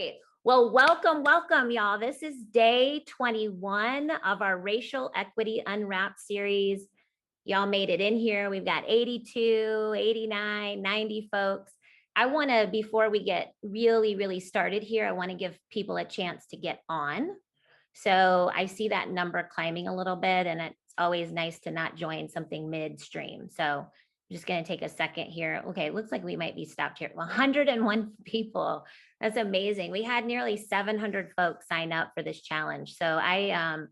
right. Well, welcome, y'all. This is day 21 of our Racial Equity Unwrapped series. Y'all made it in here. We've got 82, 89, 90 folks. I want to, before we get really started here, I want to give people a chance to get on. So I see that number climbing a little bit, and it's always nice to not join something midstream. So I'm just going to take a second here. Okay, it looks like we might be stopped here. 101 people. That's amazing. We had nearly 700 folks sign up for this challenge. So I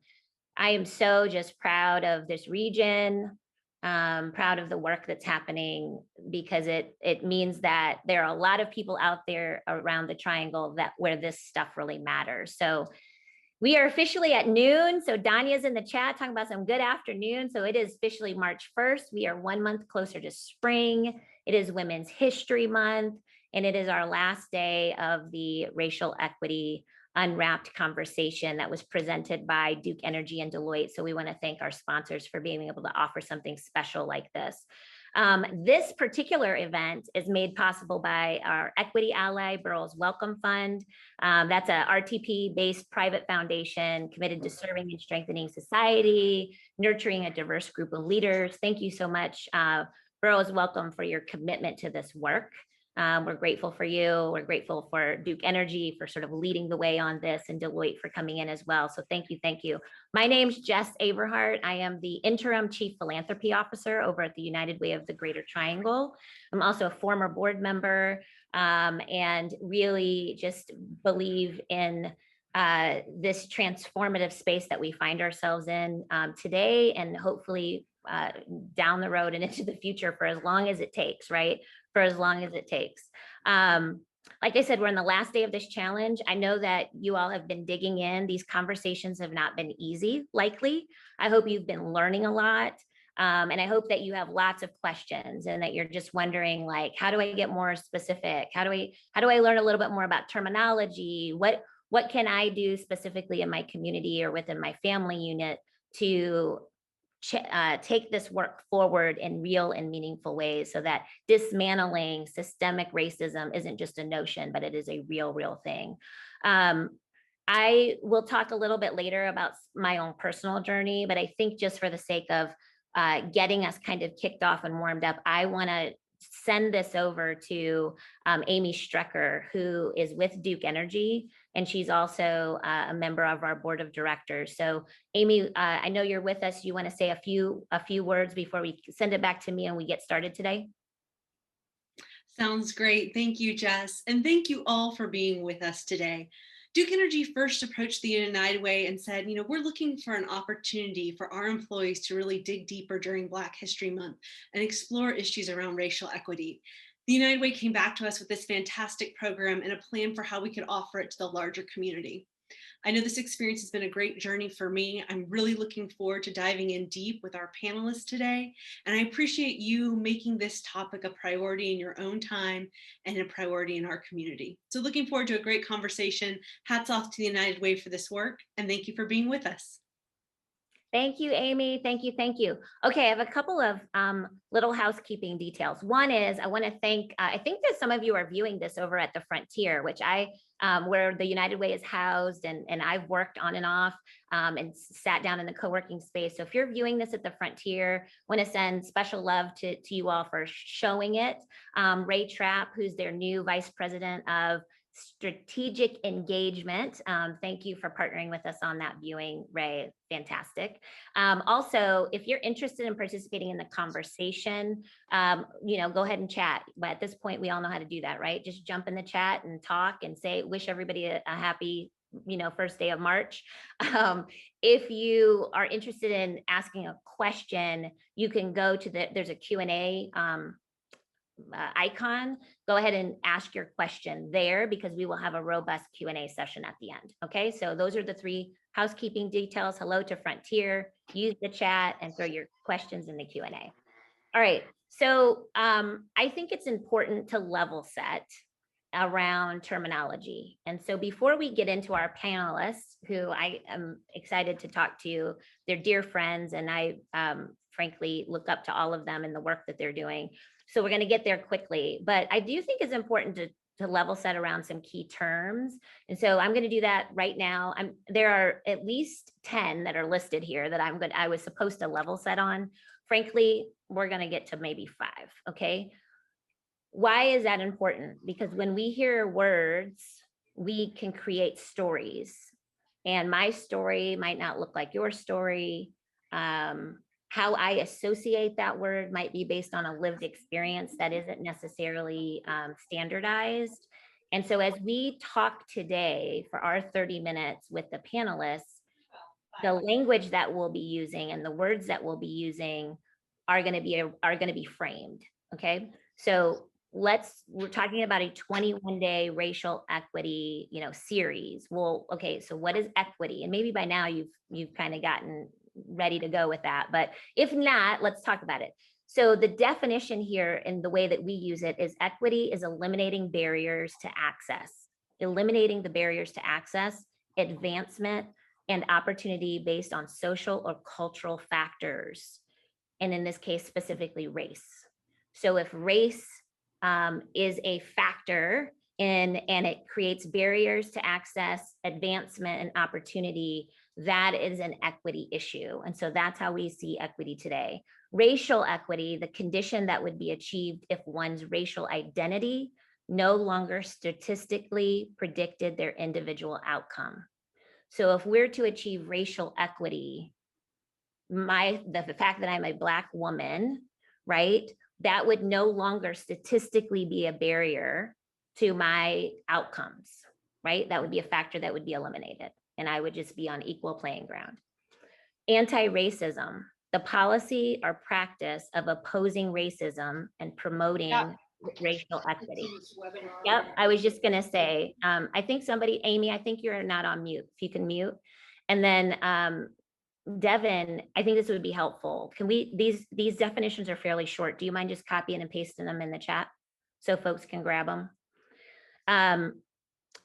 am so just proud of this region, proud of the work that's happening, because it means that there are a lot of people out there around the triangle where this stuff really matters. So we are officially at noon. So Danya's in the chat talking about some good afternoon. So it is officially March 1st. We are 1 month closer to spring. It is Women's History Month, and it is our last day of the Racial Equity Unwrapped conversation that was presented by Duke Energy and Deloitte. So we want to thank our sponsors for being able to offer something special like this. This particular event is made possible by our Equity Ally Burroughs Welcome Fund. That's a RTP-based private foundation committed to serving and strengthening society, nurturing a diverse group of leaders. Thank you so much, Burroughs Welcome, for your commitment to this work. We're grateful for you. We're grateful for Duke Energy for sort of leading the way on this, and Deloitte for coming in as well. So thank you, thank you. My name's Jes Averhart. I am the Interim Chief Philanthropy Officer over at the United Way of the Greater Triangle. I'm also a former board member, and really just believe in this transformative space that we find ourselves in today, and hopefully down the road and into the future for as long as it takes, right? For as long as it takes. Like I said, we're in the last day of this challenge. I know that you all have been digging in. These conversations have not been easy, likely. I hope you've been learning a lot. And I hope that you have lots of questions, and that you're just wondering, like, how do I get more specific? How do I learn a little bit more about terminology? What can I do specifically in my community or within my family unit to take this work forward in real and meaningful ways, so that dismantling systemic racism isn't just a notion, but it is a real thing. I will talk a little bit later about my own personal journey, but I think just for the sake of getting us kind of kicked off and warmed up, I want to send this over to Amy Strecker, who is with Duke Energy, and she's also a member of our board of directors. So Amy, I know you're with us. You want to say a few words before we send it back to me and we get started today? Sounds great. Thank you, Jes. And thank you all for being with us today. Duke Energy first approached the United Way and said, we're looking for an opportunity for our employees to really dig deeper during Black History Month and explore issues around racial equity. The United Way came back to us with this fantastic program and a plan for how we could offer it to the larger community. I know this experience has been a great journey for me. I'm really looking forward to diving in deep with our panelists today. And I appreciate you making this topic a priority in your own time and a priority in our community. So looking forward to a great conversation. Hats off to the United Way for this work. And thank you for being with us. Thank you, Amy. Thank you. Okay, I have a couple of little housekeeping details. One is I want to thank, I think that some of you are viewing this over at the Frontier, which where the United Way is housed, and I've worked on and off and sat down in the co-working space. So if you're viewing this at the Frontier, I want to send special love to you all for showing it. Ray Trapp, who's their new Vice President of Strategic Engagement. Thank you for partnering with us on that viewing, Ray. Fantastic. Also, if you're interested in participating in the conversation, go ahead and chat. But at this point, we all know how to do that, right? Just jump in the chat and talk and wish everybody a happy, first day of March. If you are interested in asking a question, you can go to there's a Q&A icon. Go ahead and ask your question there, because we will have a robust Q&A session at the end. Okay, so those are the three housekeeping details. Hello to Frontier, use the chat and throw your questions in the Q&A. All right, so I think it's important to level set around terminology. And so before we get into our panelists, who I am excited to talk to, they're dear friends, and I frankly look up to all of them and the work that they're doing. So we're going to get there quickly, but I do think it's important to level set around some key terms. And so I'm going to do that right now. There are at least 10 that are listed here that I was supposed to level set on. Frankly, we're going to get to maybe 5. Okay. Why is that important? Because when we hear words, we can create stories, and my story might not look like your story. How I associate that word might be based on a lived experience that isn't necessarily standardized. And so as we talk today for our 30 minutes with the panelists, the language that we'll be using and the words that we'll be using are going to be framed. Okay. So we're talking about a 21-day racial equity, series. Well, okay, so what is equity? And maybe by now you've kind of gotten ready to go with that, but if not, let's talk about it. So the definition here and the way that we use it is equity is eliminating barriers to access, advancement, and opportunity based on social or cultural factors. And in this case, specifically race. So if race is a factor and it creates barriers to access, advancement, and opportunity, that is an equity issue. And so that's how we see equity today. Racial equity, the condition that would be achieved if one's racial identity no longer statistically predicted their individual outcome. So if we're to achieve racial equity, the fact that I'm a Black woman, right, that would no longer statistically be a barrier to my outcomes, right? That would be a factor that would be eliminated, and I would just be on equal playing ground. Anti-racism, the policy or practice of opposing racism and promoting racial equity. Yep, I was just gonna say, I think Amy, I think you're not on mute, if you can mute. And then Devin, I think this would be helpful. Can these definitions are fairly short. Do you mind just copying and pasting them in the chat so folks can grab them?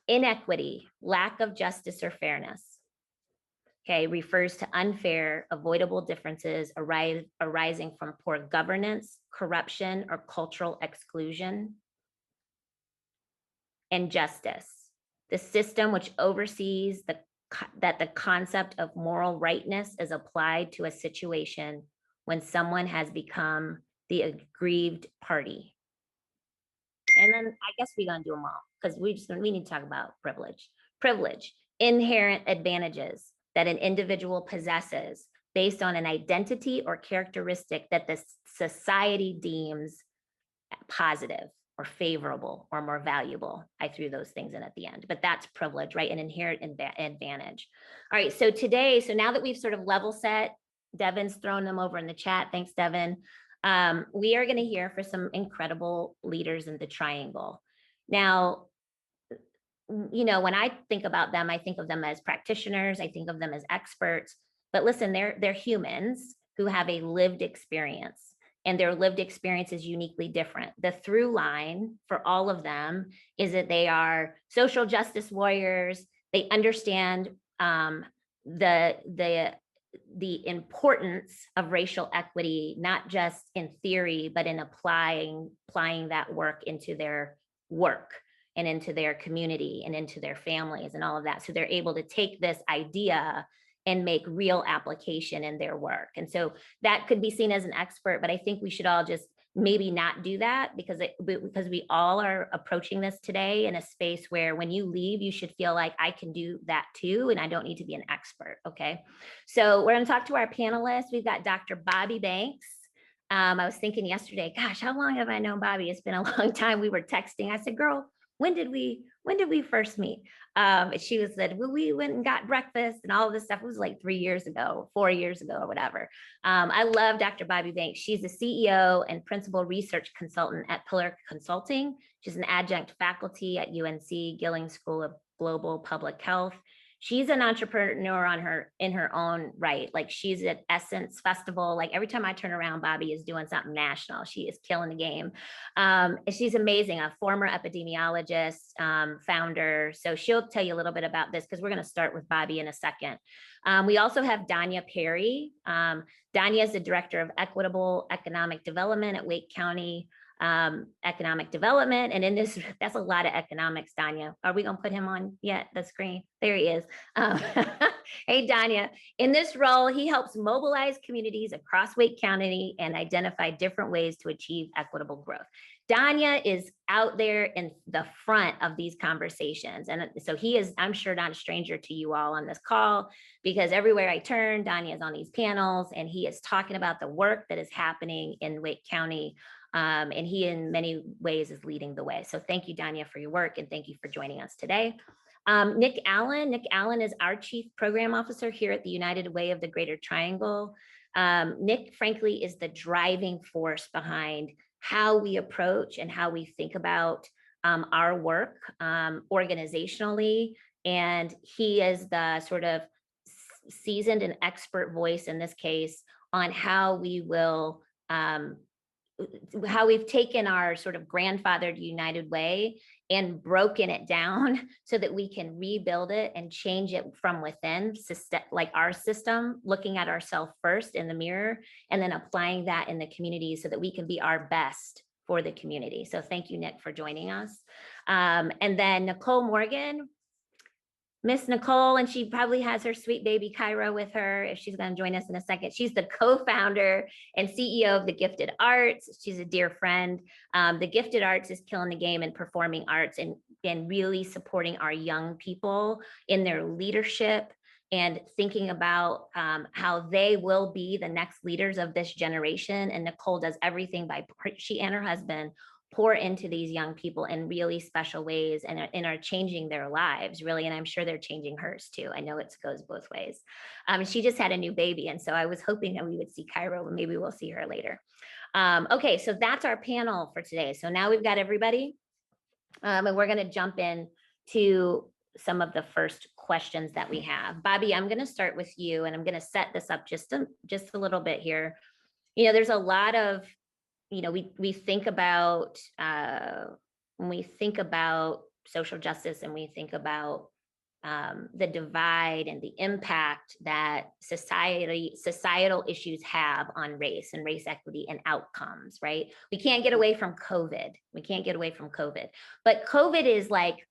Inequity, lack of justice or fairness. Okay, refers to unfair, avoidable differences arising from poor governance, corruption, or cultural exclusion. And justice, the system which oversees that the concept of moral rightness is applied to a situation when someone has become the aggrieved party. And then I guess we're gonna do them all because we need to talk about privilege. Privilege, inherent advantages that an individual possesses based on an identity or characteristic that the society deems positive or favorable or more valuable. I threw those things in at the end, but that's privilege, right? An inherent advantage. All right, so now that we've sort of level set, Devin's thrown them over in the chat. Thanks, Devin. We are going to hear from some incredible leaders in the triangle. Now, when I think about them, I think of them as practitioners, I think of them as experts, but listen, they're humans who have a lived experience, and their lived experience is uniquely different. The through line for all of them is that they are social justice warriors. They understand the importance of racial equity, not just in theory, but in applying that work into their work and into their community and into their families and all of that. So they're able to take this idea and make real application in their work. And so that could be seen as an expert, but I think we should all just maybe not do that because we all are approaching this today in a space where when you leave, you should feel like I can do that too, and I don't need to be an expert, okay? So we're gonna talk to our panelists. We've got Dr. Bahby Banks. I was thinking yesterday, gosh, how long have I known Bahby? It's been a long time. We were texting. I said, girl, when did we first meet? She was said, well, we went and got breakfast and all of this stuff. It was like 3 years ago, 4 years ago, or whatever. I love Dr. Bahby Banks. She's the CEO and principal research consultant at Pillar Consulting. She's an adjunct faculty at UNC Gillings School of Global Public Health. She's an entrepreneur in her own right. Like she's at Essence Festival. Like every time I turn around, Bahby is doing something national. She is killing the game. She's amazing, a former epidemiologist, founder. So she'll tell you a little bit about this because we're going to start with Bahby in a second. We also have Danya Perry. Danya is the director of Equitable Economic Development at Wake County economic development. And in this, that's a lot of economics, Danya. Are we going to put him on yet, the screen? There he is. Hey, Danya. In this role, he helps mobilize communities across Wake County and identify different ways to achieve equitable growth. Danya is out there in the front of these conversations. And so he is, I'm sure, not a stranger to you all on this call, because everywhere I turn, Danya is on these panels and he is talking about the work that is happening in Wake County. And he, in many ways, is leading the way. So thank you, Danya, for your work. And thank you for joining us today. Nick Allen is our Chief Program Officer here at the United Way of the Greater Triangle. Nick, frankly, is the driving force behind how we approach and how we think about our work organizationally. And he is the sort of seasoned and expert voice in this case on how we will, how we've taken our sort of grandfathered United Way and broken it down so that we can rebuild it and change it from within, like our system, looking at ourselves first in the mirror, and then applying that in the community so that we can be our best for the community. So thank you, Nick, for joining us. And then Nicholé Morgan, Miss Nicole, and she probably has her sweet baby Cairo with her if she's going to join us in a second. She's the co-founder and CEO of TheGifted Arts. She's a dear friend. TheGifted Arts is killing the game in performing arts and really supporting our young people in their leadership and thinking about how they will be the next leaders of this generation. And Nicole does everything by, she and her husband pour into these young people in really special ways and are changing their lives, really. And I'm sure they're changing hers too. I know it goes both ways. She just had a new baby. And so I was hoping that we would see Cairo, but maybe we'll see her later. Okay, so that's our panel for today. So now we've got everybody. And we're going to jump in to some of the first questions that we have. Bahby, I'm going to start with you, and I'm going to set this up just a little bit here. You know, there's a lot of, you know, we think about when we think about social justice and we think about the divide and the impact that societal issues have on race and race equity and outcomes, right? We can't get away from COVID. We can't get away from COVID. But COVID is like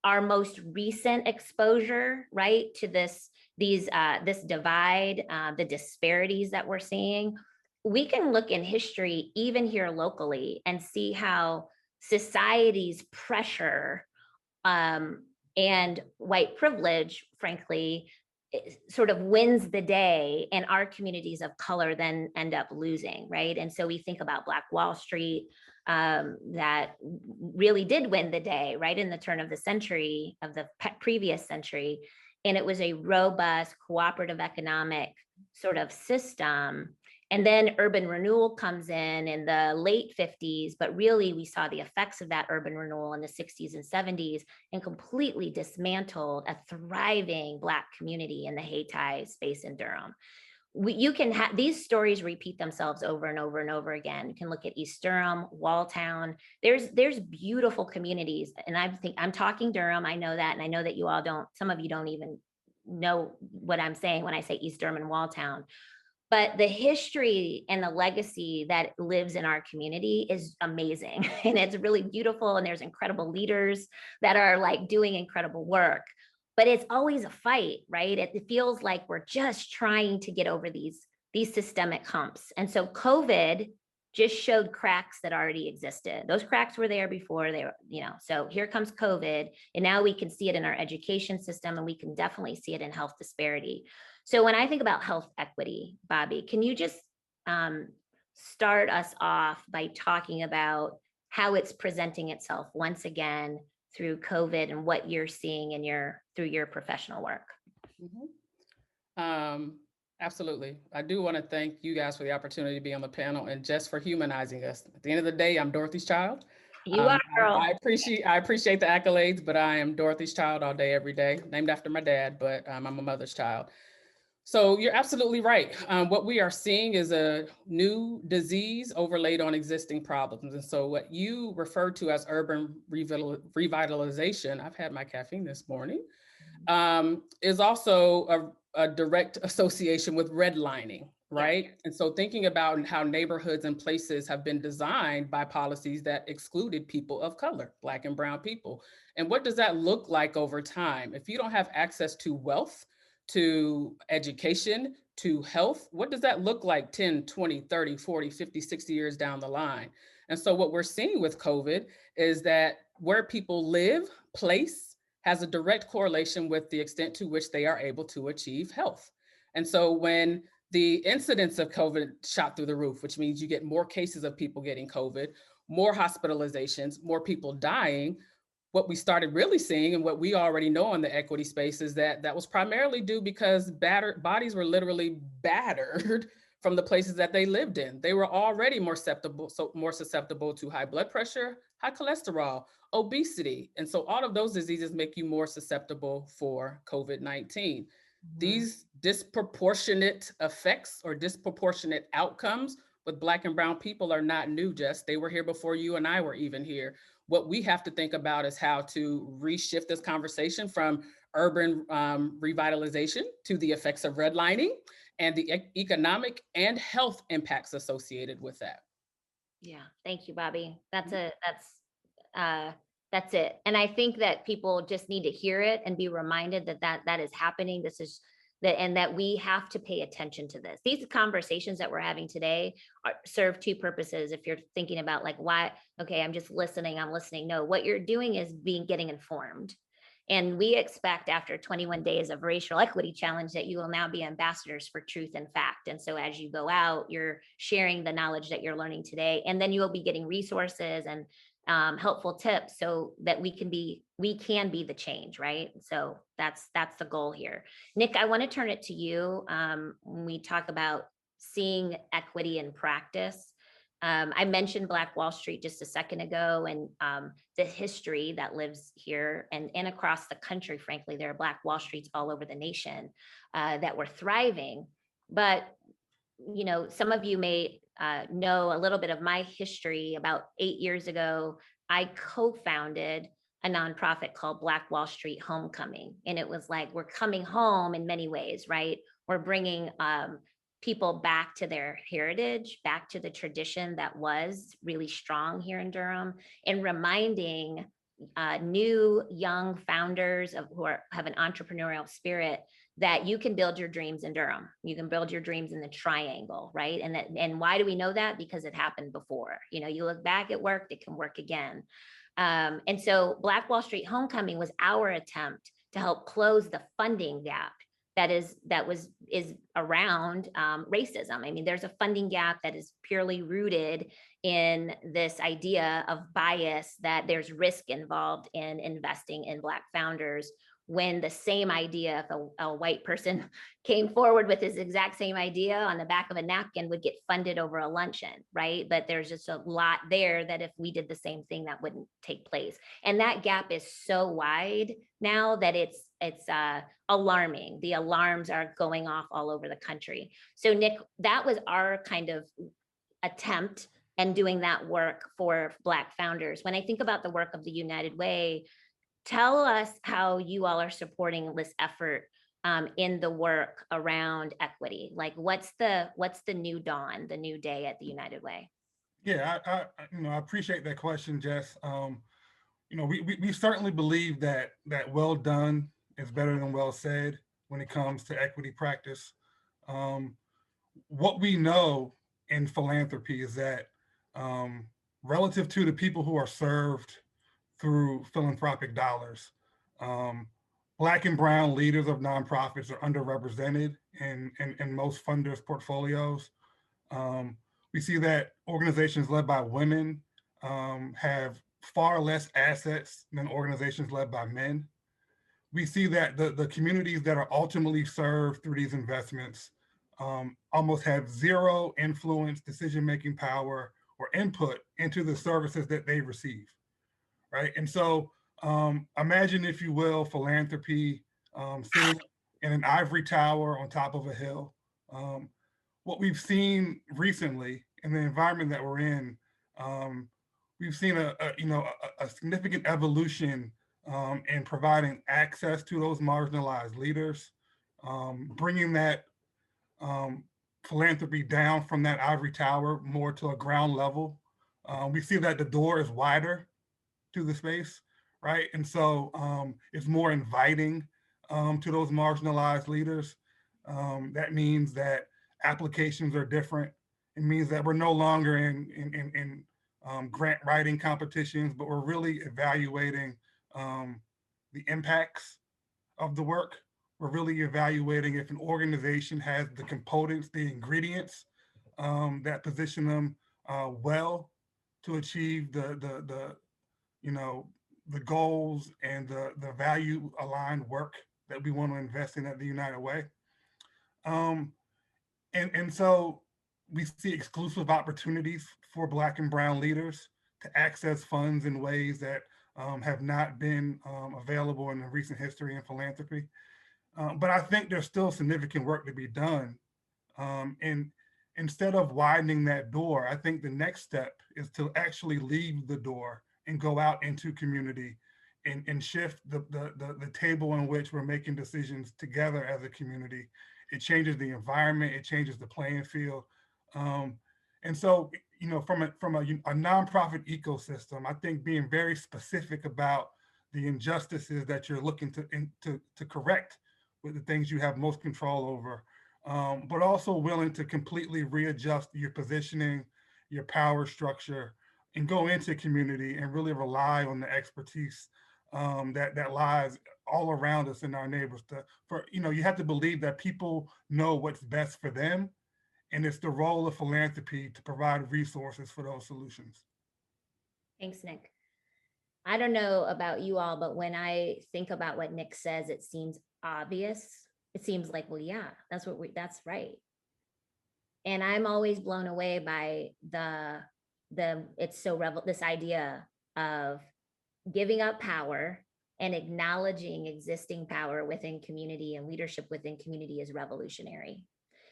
our most recent exposure, right, to this divide, the disparities that we're seeing. We can look in history, even here locally, and see how society's pressure and white privilege, frankly, sort of wins the day, and our communities of color then end up losing, right? And so we think about Black Wall Street, that really did win the day, right, in the turn of the century, of the previous century. And it was a robust, cooperative economic sort of system. And then urban renewal comes in the late 50s, but really we saw the effects of that urban renewal in the 60s and 70s and completely dismantled a thriving Black community in the Hayti space in Durham. You can have these stories repeat themselves over and over and over again. You can look at East Durham, Walltown. There's beautiful communities, and I'm talking Durham. I know that, and I know that you all don't. Some of you don't even know what I'm saying when I say East Durham and Walltown. But the history and the legacy that lives in our community is amazing, and it's really beautiful. And there's incredible leaders that are like doing incredible work. But it's always a fight, right? It feels like we're just trying to get over these systemic humps. And so COVID just showed cracks that already existed. Those cracks were there before they were, you know, so here comes COVID. And now we can see it in our education system, and we can definitely see it in health disparity. So when I think about health equity, Bahby, can you just start us off by talking about how it's presenting itself once again through COVID and what you're seeing through your professional work? Mm-hmm. Absolutely. I do want to thank you guys for the opportunity to be on the panel and just for humanizing us. At the end of the day, I'm Dorothy's child. You are, girl. I appreciate the accolades, but I am Dorothy's child all day, every day, named after my dad, but I'm a mother's child. So you're absolutely right. What we are seeing is a new disease overlaid on existing problems. And so what you refer to as urban revitalization, I've had my caffeine this morning, is also a direct association with redlining. right? And so thinking about how neighborhoods and places have been designed by policies that excluded people of color, Black and brown people. And what does that look like over time? If you don't have access to wealth, to education, to health, what does that look like 10, 20, 30, 40, 50, 60 years down the line? And so what we're seeing with COVID is that where people live, place, has a direct correlation with the extent to which they are able to achieve health. And so when the incidence of COVID shot through the roof, which means you get more cases of people getting COVID, more hospitalizations, more people dying. What we started really seeing, and what we already know in the equity space, is that that was primarily due because bodies were literally battered from the places that they lived in. They were already more susceptible to high blood pressure, high cholesterol, obesity. And so all of those diseases make you more susceptible for COVID-19. These disproportionate effects or disproportionate outcomes with Black and brown people are not new, Jess. They were here before you and I were even here. What we have to think about is how to reshift this conversation from urban revitalization to the effects of redlining and the economic and health impacts associated with that. Yeah, thank you, Bahby. That's it. And I think that people just need to hear it and be reminded that is happening. This is that, and that we have to pay attention to this. These conversations that we're having today serve two purposes. If you're thinking about like, why, okay, I'm just listening, I'm listening. No, what you're doing is getting informed. And we expect after 21 days of racial equity challenge that you will now be ambassadors for truth and fact. And so as you go out, you're sharing the knowledge that you're learning today, and then you will be getting resources and helpful tips so that we can be the change, right? So that's the goal here. Nick, I want to turn it to you. When we talk about seeing equity in practice, I mentioned Black Wall Street just a second ago, and the history that lives here and across the country. Frankly, there are Black Wall Streets all over the nation that were thriving. But you know, some of you may know a little bit of my history. About 8 years ago, I co-founded a nonprofit called Black Wall Street Homecoming. And it was like, we're coming home in many ways, right? We're bringing people back to their heritage, back to the tradition that was really strong here in Durham, and reminding new young founders who have an entrepreneurial spirit that you can build your dreams in Durham. You can build your dreams in the triangle, right? And why do we know that? Because it happened before. You know, you look back, it worked, it can work again. And so Black Wall Street Homecoming was our attempt to help close the funding gap is around racism. I mean, there's a funding gap that is purely rooted in this idea of bias, that there's risk involved in investing in Black founders, when the same idea, if a white person came forward with his exact same idea on the back of a napkin, would get funded over a luncheon, right? But there's just a lot there that if we did the same thing, that wouldn't take place. And that gap is so wide now that it's alarming. The alarms are going off all over the country. So Nick, that was our kind of attempt and doing that work for Black founders. When I think about the work of the United Way, tell us how you all are supporting this effort in the work around equity. Like, what's the new dawn, the new day at the United Way? Yeah, I appreciate that question, Jess. We certainly believe that well done is better than well said when it comes to equity practice. What we know in philanthropy is that relative to the people who are served through philanthropic dollars, Black and brown leaders of nonprofits are underrepresented in most funders' portfolios. We see that organizations led by women have far less assets than organizations led by men. We see that the communities that are ultimately served through these investments almost have zero influence, decision-making power, or input into the services that they receive, right? And so imagine, if you will, philanthropy sitting in an ivory tower on top of a hill. What we've seen recently in the environment that we're in, we've seen a significant evolution in providing access to those marginalized leaders, bringing that philanthropy down from that ivory tower more to a ground level. We see that the door is wider to the space, right? And so it's more inviting to those marginalized leaders. That means that applications are different. It means that we're no longer in grant writing competitions, but we're really evaluating the impacts of the work. We're really evaluating if an organization has the components, the ingredients that position them well to achieve the the goals and the value aligned work that we want to invest in at the United Way. And so we see exclusive opportunities for Black and Brown leaders to access funds in ways that have not been available in the recent history in philanthropy. But I think there's still significant work to be done. And instead of widening that door, I think the next step is to actually leave the door and go out into community and shift the table on which we're making decisions together as a community. It changes the environment, it changes the playing field. And so, from a nonprofit ecosystem, I think being very specific about the injustices that you're looking to correct with the things you have most control over, but also willing to completely readjust your positioning, your power structure, and go into community and really rely on the expertise that lies all around us in our neighbors. You have to believe that people know what's best for them, and it's the role of philanthropy to provide resources for those solutions. Thanks, Nick. I don't know about you all, but when I think about what Nick says, it seems obvious. It seems like, well, yeah, that's right. And I'm always blown away by this idea of giving up power and acknowledging existing power within community and leadership within community is revolutionary.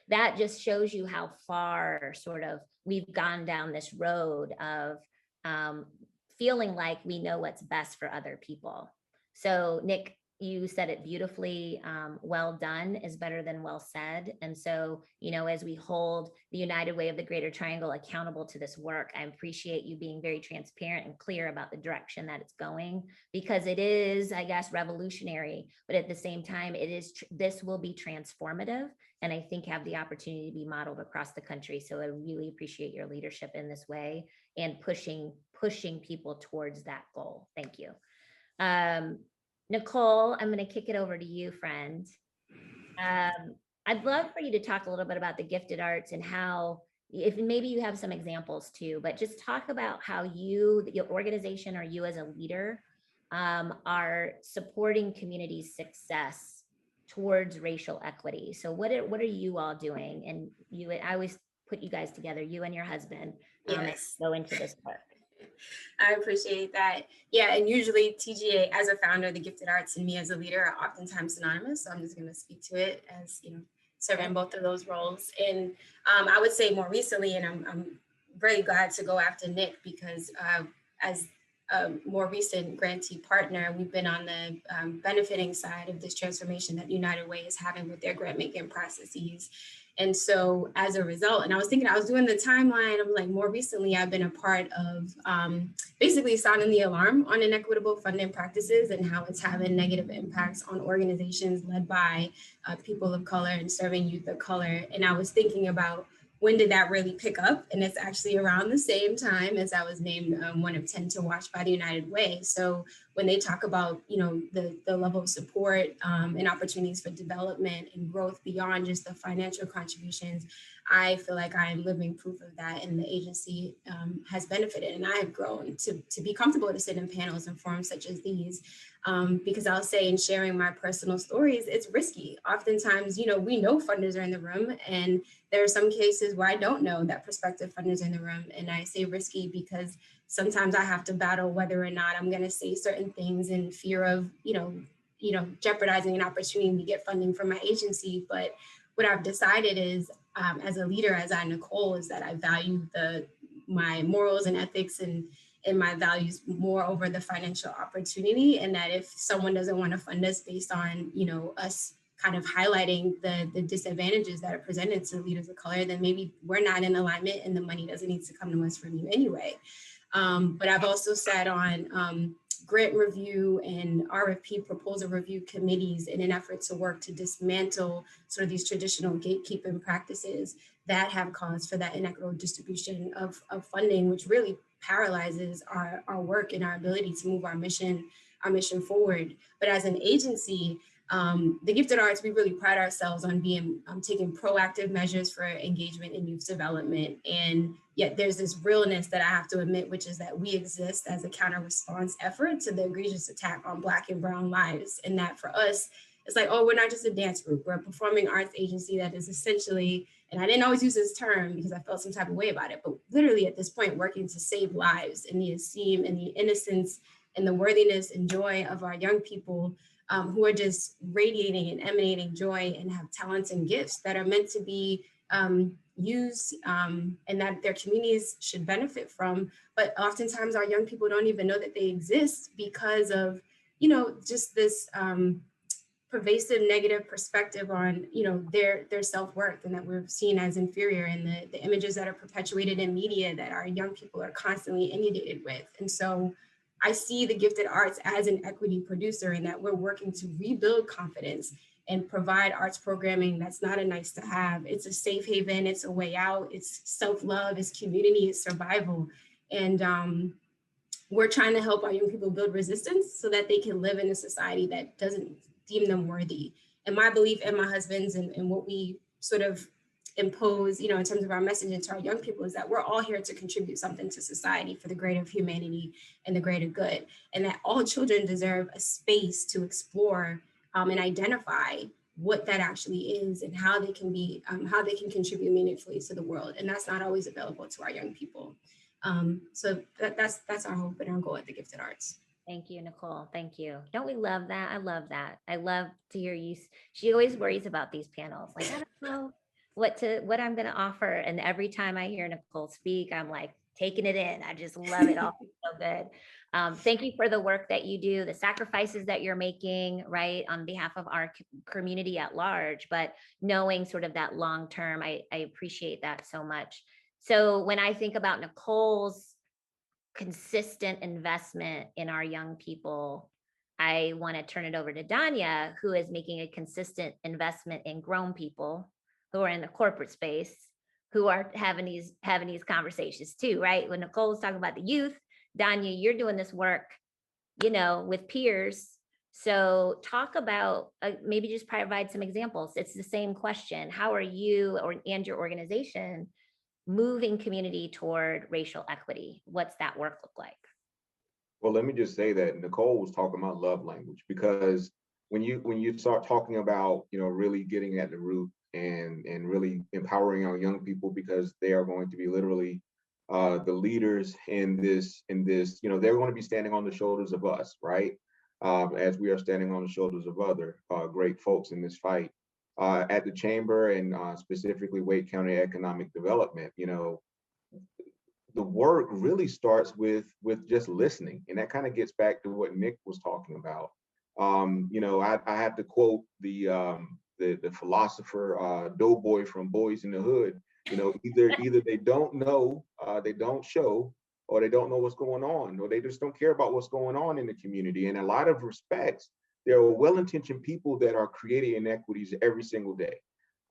That just shows you how far sort of we've gone down this road of feeling like we know what's best for other people. So Nick, you said it beautifully. Well done is better than well said. And so, as we hold the United Way of the Greater Triangle accountable to this work, I appreciate you being very transparent and clear about the direction that it's going, because it is, I guess, revolutionary, but at the same time, this will be transformative, and I think have the opportunity to be modeled across the country. So I really appreciate your leadership in this way and pushing people towards that goal. Thank you. Nicole, I'm going to kick it over to you, friend. I'd love for you to talk a little bit about the gifted arts and how, if maybe you have some examples too, but just talk about how your organization or you as a leader are supporting community success towards racial equity. So what are you all doing? And I always put you guys together, you and your husband, yes. Go into this work. I appreciate that. Yeah, and usually TGA as a founder of the Gifted Arts and me as a leader are oftentimes synonymous. So I'm just going to speak to it as, serving both of those roles. And I would say more recently, and I'm very glad to go after Nick, because as a more recent grantee partner, we've been on the benefiting side of this transformation that United Way is having with their grant making processes. And so as a result, and I was doing the timeline, I'm like, more recently, I've been a part of basically sounding the alarm on inequitable funding practices and how it's having negative impacts on organizations led by people of color and serving youth of color. And I was thinking about, when did that really pick up? And it's actually around the same time as I was named one of 10 to watch by the United Way. So when they talk about, the level of support and opportunities for development and growth beyond just the financial contributions, I feel like I am living proof of that, and the agency has benefited. And I have grown to be comfortable to sit in panels and forums such as these, because I'll say, in sharing my personal stories, it's risky. Oftentimes, we know funders are in the room, and there are some cases where I don't know that prospective funders are in the room. And I say risky because sometimes I have to battle whether or not I'm going to say certain things in fear of, jeopardizing an opportunity to get funding from my agency. But what I've decided is, as a leader, as Nicole, is that I value my morals and ethics and my values more over the financial opportunity. And that if someone doesn't want to fund us based on, us kind of highlighting the disadvantages that are presented to leaders of color, then maybe we're not in alignment and the money doesn't need to come to us from you anyway. But I've also sat on grant review and RFP proposal review committees in an effort to work to dismantle sort of these traditional gatekeeping practices that have caused for that inequitable distribution of funding, which really paralyzes our work and our ability to move our mission forward. But as an agency, the Gifted Arts, we really pride ourselves on being taking proactive measures for engagement in youth development. And yet there's this realness that I have to admit, which is that we exist as a counter response effort to the egregious attack on Black and Brown lives. And that for us, it's like, oh, we're not just a dance group, we're a performing arts agency that is essentially, and I didn't always use this term because I felt some type of way about it, but literally at this point working to save lives and the esteem and the innocence and the worthiness and joy of our young people who are just radiating and emanating joy and have talents and gifts that are meant to be used and that their communities should benefit from. But oftentimes our young people don't even know that they exist because of, you know, just this pervasive negative perspective on, you know, their self-worth, and that we're seen as inferior, and the images that are perpetuated in media that our young people are constantly inundated with. And so I see the Gifted Arts as an equity producer, in that we're working to rebuild confidence and provide arts programming that's not a nice to have. It's a safe haven, it's a way out, it's self-love, it's community, it's survival. And we're trying to help our young people build resistance so that they can live in a society that doesn't deem them worthy. And my belief, and my husband's, and what we sort of impose, you know, in terms of our messaging to our young people, is that we're all here to contribute something to society for the greater humanity and the greater good. And that all children deserve a space to explore and identify what that actually is and how they can be, how they can contribute meaningfully to the world. And that's not always available to our young people. So that's our hope and our goal at the Gifted Arts. Thank you, Nicole. Thank you. Don't we love that? I love that. I love to hear you. She always worries about these panels. Like, I don't know what I'm going to offer. And every time I hear Nicole speak, I'm like taking it in. I just love it all. So good. Thank you for the work that you do, the sacrifices that you're making, right, on behalf of our community at large, but knowing sort of that long term, I appreciate that so much. So when I think about Nicole's consistent investment in our young people, I want to turn it over to Danya, who is making a consistent investment in grown people who are in the corporate space, who are having these conversations too, right? When Nicole was talking about the youth, Danya, you're doing this work, you know, with peers. So talk about, maybe just provide some examples. It's the same question. How are you and your organization moving community toward racial equity? What's that work look like? Well, let me just say that Nicole was talking about love language, because when you start talking about, you know, really getting at the root and really empowering our young people, because they are going to be literally the leaders in this, you know, they're going to be standing on the shoulders of us, right? As we are standing on the shoulders of other great folks in this fight. At the Chamber, and specifically Wake County Economic Development, you know, the work really starts with just listening. And that kind of gets back to what Nick was talking about. You know, I had to quote the philosopher Doughboy from Boys in the Hood. You know, either they don't know, they don't show, or they don't know what's going on, or they just don't care about what's going on in the community. And a lot of respects, there are well-intentioned people that are creating inequities every single day.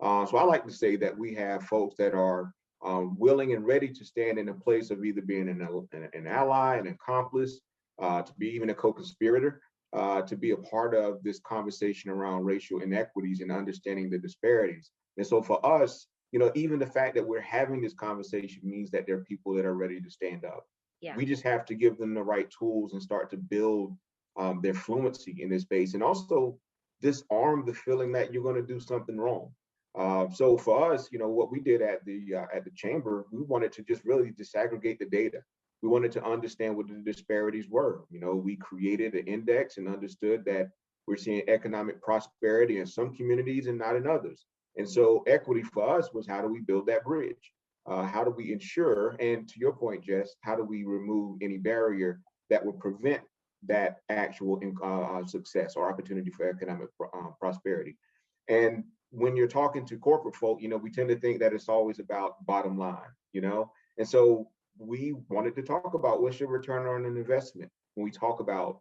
So I like to say that we have folks that are willing and ready to stand in a place of either being an ally, an accomplice, to be even a co-conspirator, to be a part of this conversation around racial inequities and understanding the disparities. And so for us, you know, even the fact that we're having this conversation means that there are people that are ready to stand up. Yeah. We just have to give them the right tools and start to build their fluency in this space, and also disarm the feeling that you're going to do something wrong. So for us, you know, what we did at the Chamber, we wanted to just really disaggregate the data. We wanted to understand what the disparities were. You know, we created an index and understood that we're seeing economic prosperity in some communities and not in others. And so equity for us was, how do we build that bridge? How do we ensure, and to your point, Jess, how do we remove any barrier that would prevent that actual success or opportunity for economic prosperity? And when you're talking to corporate folk, we tend to think that it's always about bottom line, And so we wanted to talk about what's your return on an investment when we talk about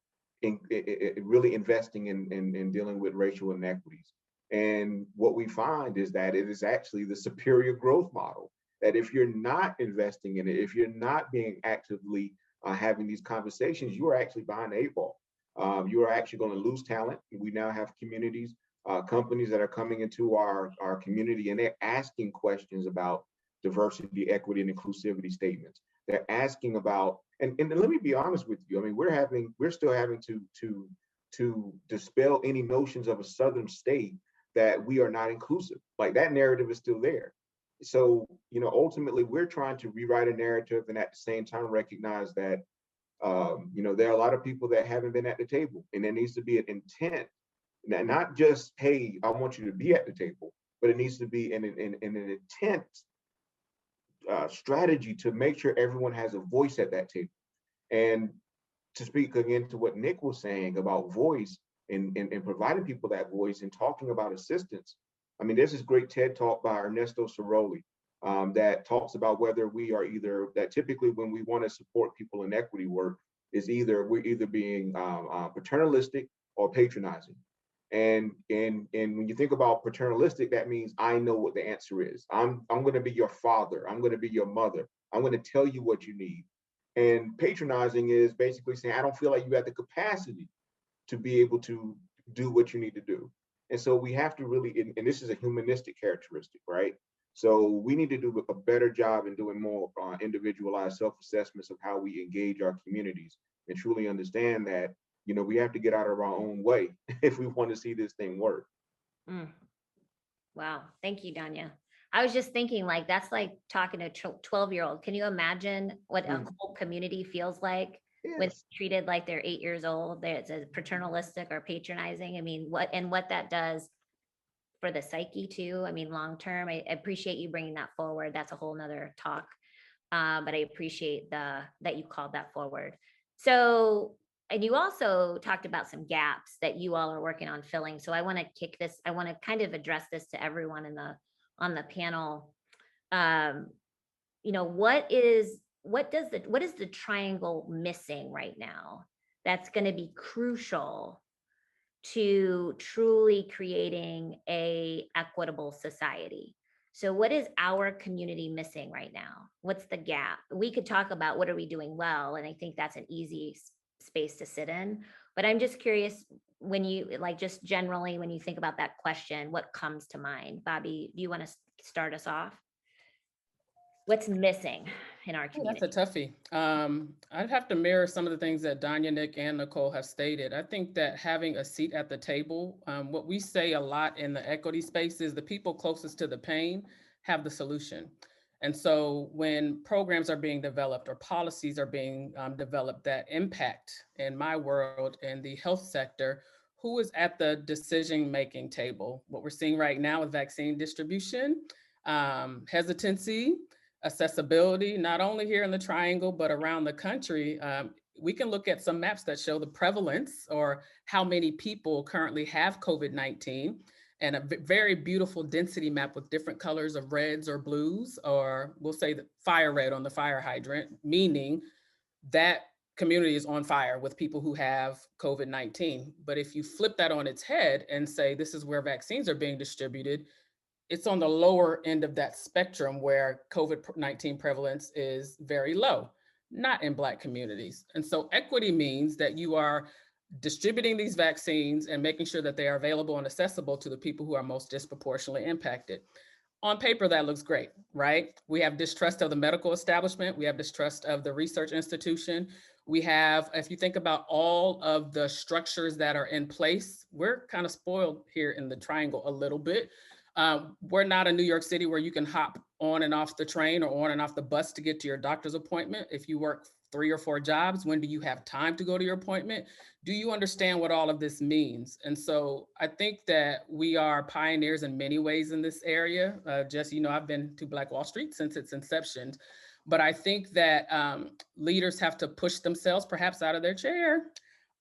really investing in dealing with racial inequities. And what we find is that it is actually the superior growth model, that if you're not investing in it, if you're not being actively having these conversations, you are actually behind the 8 ball. You are actually going to lose talent. We now have communities, companies that are coming into our community, and they're asking questions about diversity, equity, and inclusivity statements. They're asking about, and let me be honest with you. I mean, we're still having to dispel any notions of a Southern state that we are not inclusive. Like, that narrative is still there. So, ultimately, we're trying to rewrite a narrative, and at the same time recognize that, there are a lot of people that haven't been at the table, and there needs to be an intent, not just, hey, I want you to be at the table, but it needs to be an intent strategy to make sure everyone has a voice at that table. And to speak again to what Nick was saying about voice and providing people that voice and talking about assistance. I mean, there's this great TED talk by Ernesto Ceroli that talks about whether we are that typically when we want to support people in equity work is we're either being paternalistic or patronizing. And when you think about paternalistic, that means I know what the answer is. I'm going to be your father. I'm going to be your mother. I'm going to tell you what you need. And patronizing is basically saying, I don't feel like you have the capacity to be able to do what you need to do. And so we have to really, and this is a humanistic characteristic, right? So we need to do a better job in doing more individualized self-assessments of how we engage our communities and truly understand that, we have to get out of our own way if we want to see this thing work. Wow. Thank you, Danya. I was just thinking, like, that's like talking to a 12-year-old. Can you imagine what a whole community feels like when it's treated like they're 8 years old? It's a paternalistic or patronizing. I mean, what that does for the psyche too. I mean, long term, I appreciate you bringing that forward. That's a whole nother talk. But I appreciate that you called that forward. So, and you also talked about some gaps that you all are working on filling. So I want to kind of address this to everyone on the panel. What is the triangle missing right now that's going to be crucial to truly creating a equitable society? So what is our community missing right now? What's the gap? We could talk about what are we doing well, and I think that's an easy space to sit in. But I'm just curious, when you just generally, when you think about that question, what comes to mind? Bahby, do you want to start us off? What's missing in our community? That's a toughie. I'd have to mirror some of the things that Danya, Nick, and Nicole have stated. I think that having a seat at the table, what we say a lot in the equity space is the people closest to the pain have the solution. And so when programs are being developed or policies are being developed that impact, in my world, in the health sector, who is at the decision-making table? What we're seeing right now with vaccine distribution, hesitancy, accessibility, not only here in the Triangle, but around the country. We can look at some maps that show the prevalence or how many people currently have COVID-19, and a very beautiful density map with different colors of reds or blues, or we'll say the fire red on the fire hydrant, meaning that community is on fire with people who have COVID-19. But if you flip that on its head and say, this is where vaccines are being distributed, it's on the lower end of that spectrum where COVID-19 prevalence is very low, not in Black communities. And so equity means that you are distributing these vaccines and making sure that they are available and accessible to the people who are most disproportionately impacted. On paper, that looks great, right? We have distrust of the medical establishment. We have distrust of the research institution. We have, if you think about all of the structures that are in place, we're kind of spoiled here in the Triangle a little bit. We're not in New York City where you can hop on and off the train or on and off the bus to get to your doctor's appointment. If you work 3 or 4 jobs, when do you have time to go to your appointment? Do you understand what all of this means? And so I think that we are pioneers in many ways in this area. Jes, I've been to Black Wall Street since its inception, but I think that leaders have to push themselves perhaps out of their chair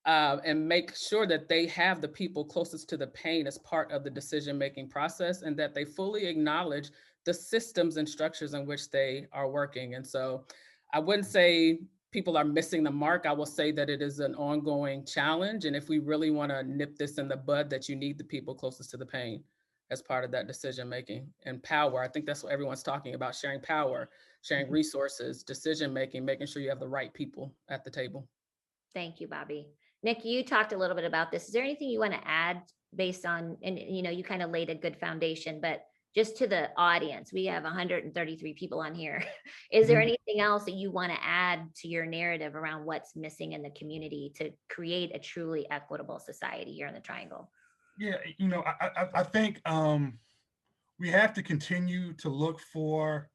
and make sure that they have the people closest to the pain as part of the decision-making process, and that they fully acknowledge the systems and structures in which they are working. And so I wouldn't say people are missing the mark. I will say that it is an ongoing challenge. And if we really want to nip this in the bud, that you need the people closest to the pain as part of that decision-making. And power, I think that's what everyone's talking about, sharing power, sharing resources, decision-making, making sure you have the right people at the table. Thank you, Bahby. Nick, you talked a little bit about this. Is there anything you want to add based on, and you kind of laid a good foundation, but just to the audience, we have 133 people on here. Is there anything else that you want to add to your narrative around what's missing in the community to create a truly equitable society here in the Triangle? Yeah, I think we have to continue to look for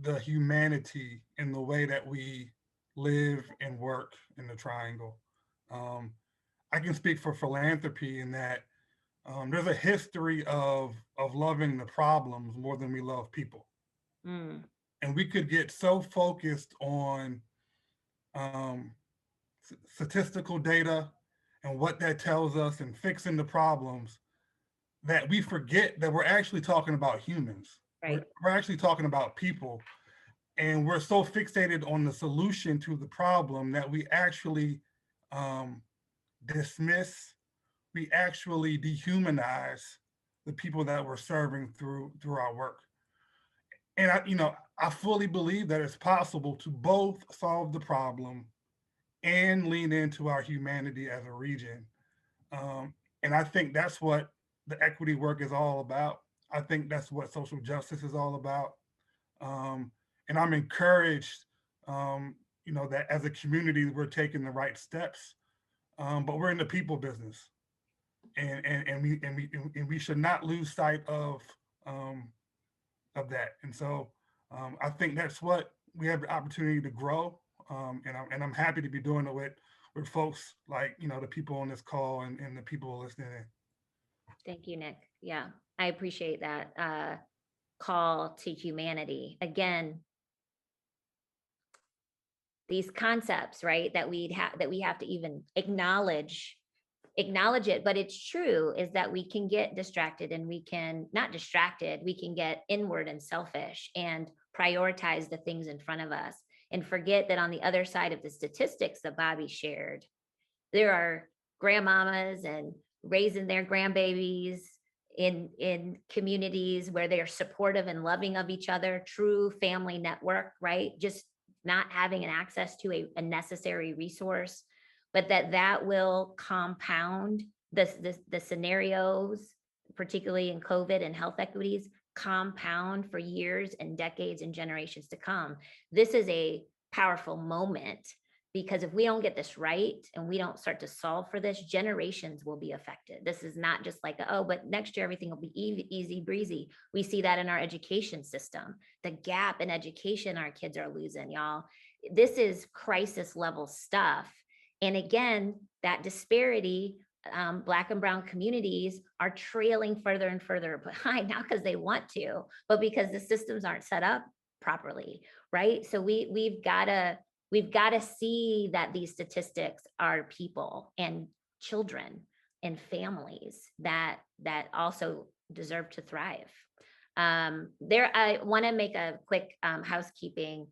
the humanity in the way that we live and work in the Triangle. I can speak for philanthropy in that there's a history of loving the problems more than we love people. And we could get so focused on statistical data and what that tells us and fixing the problems that we forget that we're actually talking about humans. Right. We're actually talking about people. And we're so fixated on the solution to the problem that we actually dismiss, we actually dehumanize the people that we're serving through our work. And I fully believe that it's possible to both solve the problem and lean into our humanity as a region. And I think that's what the equity work is all about. I think that's what social justice is all about. And I'm encouraged, that as a community, we're taking the right steps, but we're in the people business, and we should not lose sight of that. And so I think that's what we have the opportunity to grow, and I'm happy to be doing it with folks like the people on this call and the people listening in. Thank you, Nick. Yeah, I appreciate that call to humanity. Again, these concepts, right, that we have to even acknowledge it, but it's true, is that we can get distracted, and we can get inward and selfish and prioritize the things in front of us and forget that on the other side of the statistics that Bahby shared, there are grandmamas and raising their grandbabies in communities where they're supportive and loving of each other, true family network, right? Just not having an access to a necessary resource, but that will compound the scenarios, particularly in COVID and health equities, compound for years and decades and generations to come. This is a powerful moment, because if we don't get this right and we don't start to solve for this, generations will be affected. This is not just like, oh, but next year everything will be easy breezy. We see that in our education system, the gap in education our kids are losing, y'all. This is crisis level stuff. And again, that disparity, Black and brown communities are trailing further and further behind, not because they want to, but because the systems aren't set up properly, right? So we've got to see that these statistics are people and children and families that also deserve to thrive. I want to make a quick housekeeping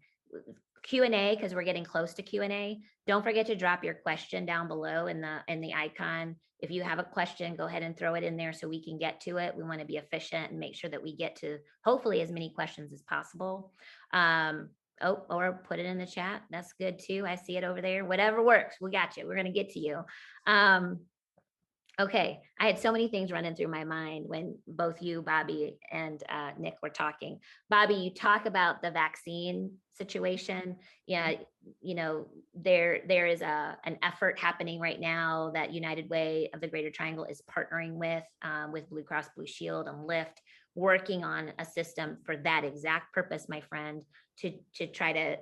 Q&A, because we're getting close to Q&A. Don't forget to drop your question down below in the icon. If you have a question, go ahead and throw it in there so we can get to it. We want to be efficient and make sure that we get to hopefully as many questions as possible. Or put it in the chat. That's good too. I see it over there. Whatever works, we got you. We're going to get to you. Okay, I had so many things running through my mind when both you, Bahby, and Nick were talking. Bahby, you talk about the vaccine situation. Yeah, there is an effort happening right now that United Way of the Greater Triangle is partnering with Blue Cross Blue Shield and Lyft, working on a system for that exact purpose, my friend, to try to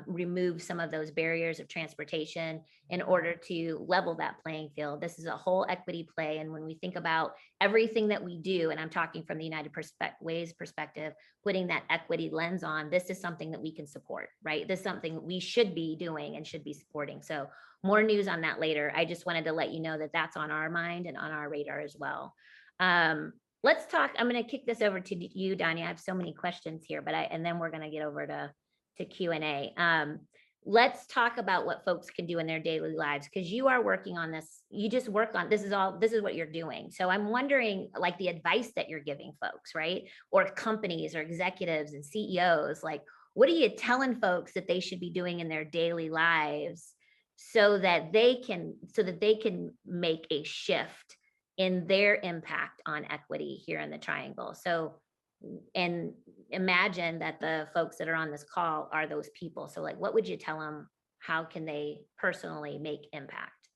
remove some of those barriers of transportation in order to level that playing field. This is a whole equity play. And when we think about everything that we do, and I'm talking from the United Way's perspective, putting that equity lens on, this is something that we can support, right? This is something we should be doing and should be supporting. So more news on that later. I just wanted to let you know that that's on our mind and on our radar as well. Let's talk. I'm going to kick this over to you, Danya. I have so many questions here, and then we're going to get over to Q&A. Let's talk about what folks can do in their daily lives, because you are working on this. You just work on this is what you're doing. So I'm wondering, like, the advice that you're giving folks, right? Or companies or executives and CEOs, like, what are you telling folks that they should be doing in their daily lives so that they can make a shift in their impact on equity here in the Triangle? So, and imagine that the folks that are on this call are those people. So, like, what would you tell them? How can they personally make impact?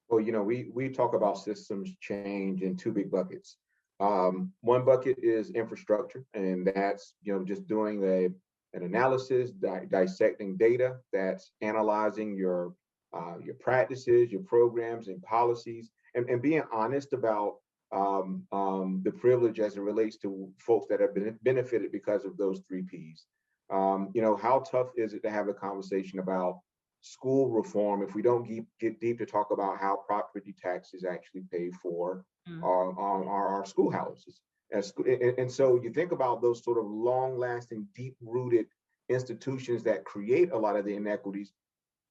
Well, we talk about systems change in two big buckets. One bucket is infrastructure, and that's just doing an analysis, dissecting data, that's analyzing your practices, your programs and policies, and being honest about the privilege as it relates to folks that have been benefited because of those 3 Ps. How tough is it to have a conversation about school reform if we don't get deep to talk about how property taxes actually pay for our schoolhouses? And so you think about those sort of long-lasting, deep-rooted institutions that create a lot of the inequities.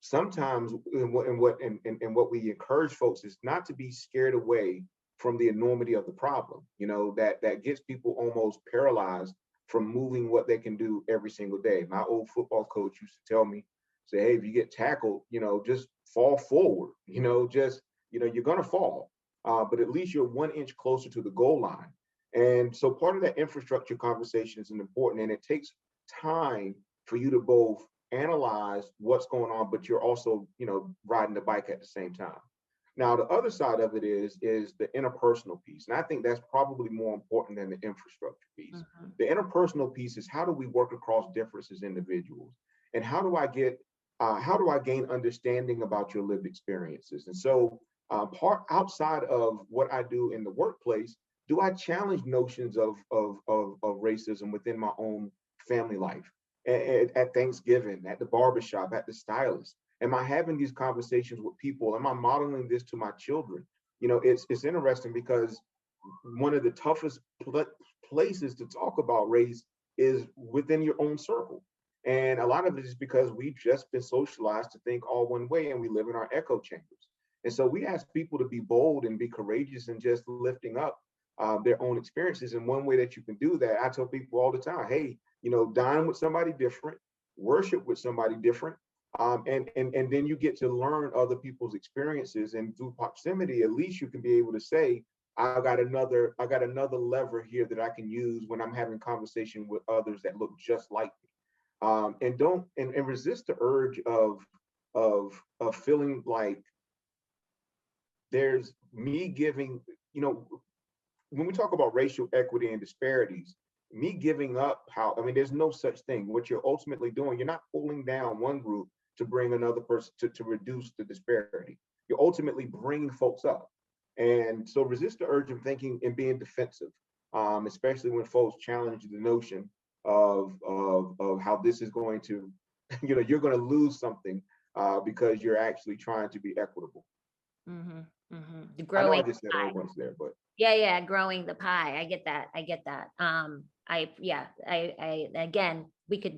Sometimes, what we encourage folks is not to be scared away from the enormity of the problem. That gets people almost paralyzed from moving what they can do every single day. My old football coach used to tell me, say, hey, if you get tackled, just fall forward. You're gonna fall, but at least you're 1 inch closer to the goal line. And so part of that infrastructure conversation is important, and it takes time for you to both analyze what's going on, but you're also, riding the bike at the same time. Now, the other side of it is the interpersonal piece. And I think that's probably more important than the infrastructure piece. The interpersonal piece is, how do we work across differences as individuals? And how do I gain understanding about your lived experiences? And so part outside of what I do in the workplace, do I challenge notions of racism within my own family life? At Thanksgiving, at the barbershop, at the stylist? Am I having these conversations with people? Am I modeling this to my children? It's interesting because one of the toughest places to talk about race is within your own circle. And a lot of it is because we've just been socialized to think all one way, and we live in our echo chambers. And so we ask people to be bold and be courageous and just lifting up their own experiences. And one way that you can do that, I tell people all the time, hey, dine with somebody different, worship with somebody different, and then you get to learn other people's experiences. And through proximity, at least you can be able to say, I got another lever here that I can use when I'm having conversation with others that look just like me. And resist the urge of feeling like there's me giving, when we talk about racial equity and disparities, me giving up there's no such thing. What you're ultimately doing, you're not pulling down one group to bring another person to reduce the disparity. You're ultimately bringing folks up. And so resist the urge of thinking and being defensive, especially when folks challenge the notion of how this is going to, you're going to lose something because you're actually trying to be equitable. The growing, I know I just said a whole bunch there, but yeah, growing the pie. I get that. Again,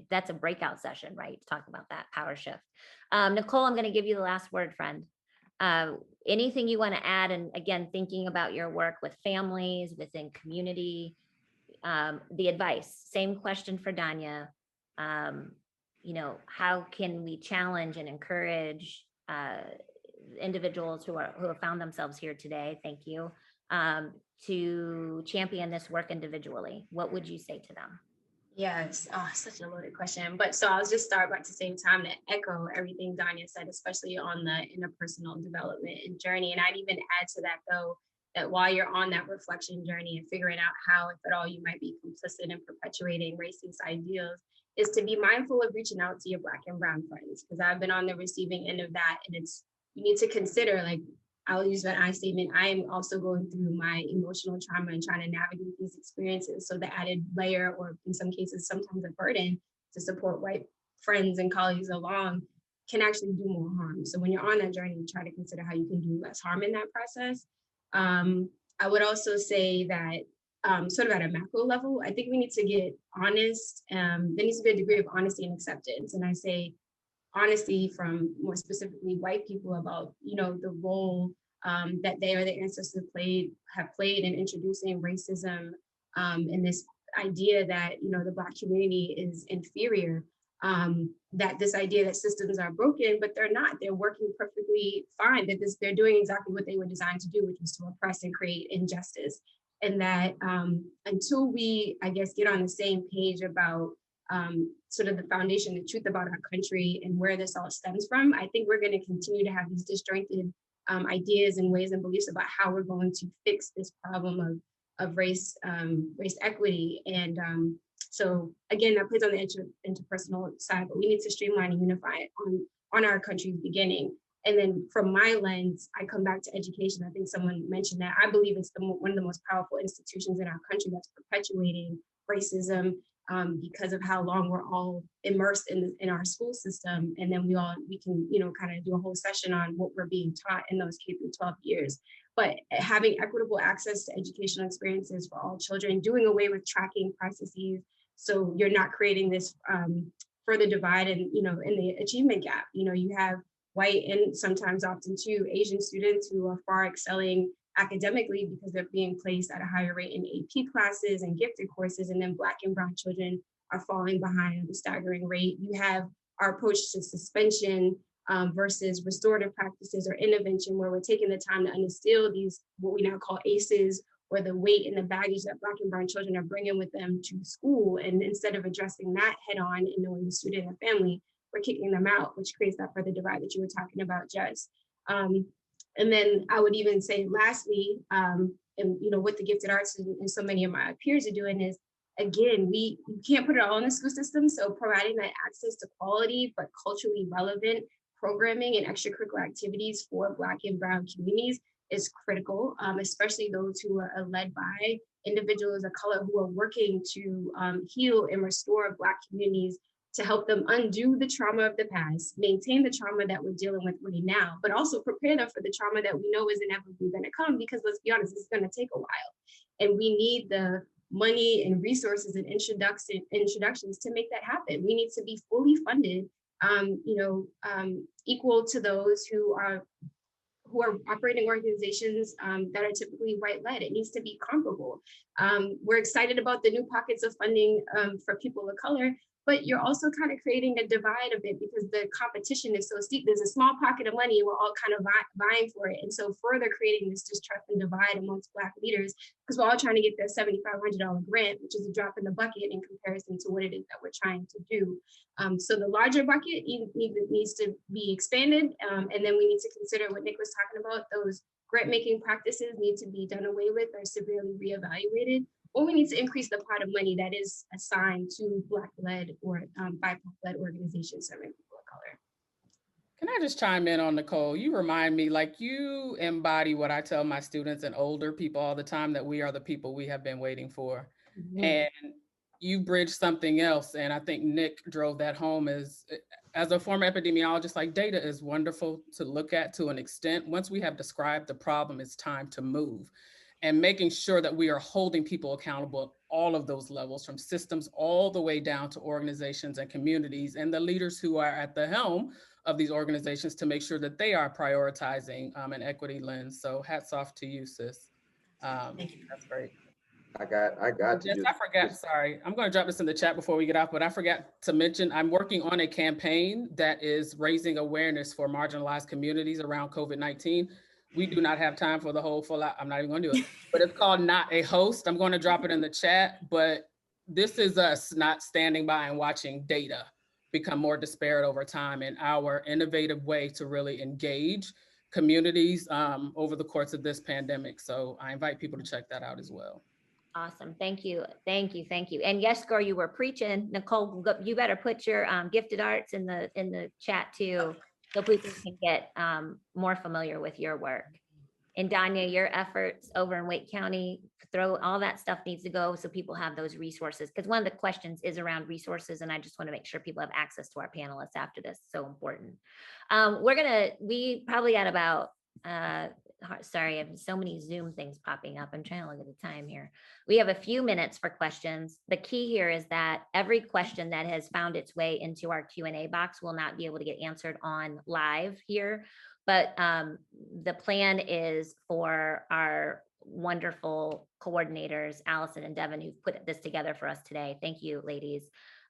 that's a breakout session, right? To talk about that power shift. Nicole, I'm going to give you the last word, friend. Anything you want to add? And again, thinking about your work with families, within community, the advice, same question for Danya. How can we challenge and encourage individuals who have found themselves here today? Thank you. To champion this work individually? What would you say to them? Yes, such a loaded question. But so I'll just start at the same time to echo everything Danya said, especially on the interpersonal development and journey. And I'd even add to that, though, that while you're on that reflection journey and figuring out how, if at all, you might be complicit in perpetuating racist ideals, is to be mindful of reaching out to your Black and Brown friends, because I've been on the receiving end of that. And you need to consider, like, I'll use that I statement, I am also going through my emotional trauma and trying to navigate these experiences. So the added layer, or in some cases, sometimes a burden to support white friends and colleagues along, can actually do more harm. So when you're on that journey, try to consider how you can do less harm in that process. I would also say that sort of at a macro level, I think we need to get honest. There needs to be a degree of honesty and acceptance. And I say honesty from more specifically white people about, the role that they or their ancestors have played in introducing racism, and this idea that, the Black community is inferior. That this idea that systems are broken, but they're not. They're working perfectly fine. They're doing exactly what they were designed to do, which was to oppress and create injustice. And that until we, I guess, get on the same page about sort of the foundation, the truth about our country and where this all stems from, I think we're going to continue to have these disjointed ideas and ways and beliefs about how we're going to fix this problem of race equity. And so again, that plays on the interpersonal side, but we need to streamline and unify it on our country's beginning. And then from my lens, I come back to education. I think someone mentioned that. I believe it's one of the most powerful institutions in our country that's perpetuating racism because of how long we're all immersed in our school system. And then we can, kind of do a whole session on what we're being taught in those K through 12 years. But having equitable access to educational experiences for all children, doing away with tracking processes, so you're not creating this further divide and, in the achievement gap. You have white and sometimes often too Asian students who are far excelling academically because they're being placed at a higher rate in AP classes and gifted courses, and then Black and Brown children are falling behind at a staggering rate. You have our approach to suspension versus restorative practices or intervention, where we're taking the time to instill these, what we now call ACEs, or the weight and the baggage that Black and Brown children are bringing with them to school. And instead of addressing that head on and knowing the student and family, we're kicking them out, which creates that further divide that you were talking about, Jes. And then I would even say lastly, and what the gifted arts and so many of my peers are doing is, again, we can't put it all in the school system. So providing that access to quality but culturally relevant programming and extracurricular activities for Black and Brown communities is critical, especially those who are led by individuals of color who are working to heal and restore Black communities, to help them undo the trauma of the past, maintain the trauma that we're dealing with right now, but also prepare them for the trauma that we know is inevitably going to come, because let's be honest, it's going to take a while. And we need the money and resources and introductions to make that happen. We need to be fully funded, equal to those who are operating organizations that are typically white-led. It needs to be comparable. We're excited about the new pockets of funding for people of color, but you're also kind of creating a divide a bit because the competition is so steep. There's a small pocket of money, we're all kind of vying for it. And so further creating this distrust and divide amongst Black leaders, because we're all trying to get that $7,500 grant, which is a drop in the bucket in comparison to what it is that we're trying to do. So the larger bucket needs to be expanded. And then we need to consider what Nick was talking about. Those grant-making practices need to be done away with or severely reevaluated. Or we need to increase the pot of money that is assigned to Black-led or BIPOC-led organizations serving people of color. Can I just chime in on Nicole? You remind me, like, you embody what I tell my students and older people all the time, that we are the people we have been waiting for. Mm-hmm. And you bridged something else. And I think Nick drove that home as a former epidemiologist, like, data is wonderful to look at to an extent. Once we have described the problem, it's time to move. And making sure that we are holding people accountable at all of those levels, from systems all the way down to organizations and communities, and the leaders who are at the helm of these organizations, to make sure that they are prioritizing an equity lens. So hats off to you, sis. Thank you. That's great. I got to Yes, I forgot, sorry. I'm going to drop this in the chat before we get off, but I forgot to mention, I'm working on a campaign that is raising awareness for marginalized communities around COVID-19. We do not have time for the whole full out. I'm not even going to do it, but it's called Not a Host. I'm going to drop it in the chat, but this is us not standing by and watching data become more disparate over time, and our innovative way to really engage communities over the course of this pandemic. So I invite people to check that out as well. Awesome. Thank you. Thank you. Thank you. And yes, girl, you were preaching. Nicole, you better put your gifted arts in the chat too, so people can get more familiar with your work. And Danya, your efforts over in Wake County, throw all that stuff needs to go so people have those resources. Because one of the questions is around resources, and I just want to make sure people have access to our panelists after this. So important. We probably got about, sorry, I have so many Zoom things popping up. I'm trying to look at the time here. We have a few minutes for questions. The key here is that every question that has found its way into our Q&A box will not be able to get answered on live here. But the plan is for our wonderful coordinators, Allison and Devin, who've put this together for us today. Thank you, ladies.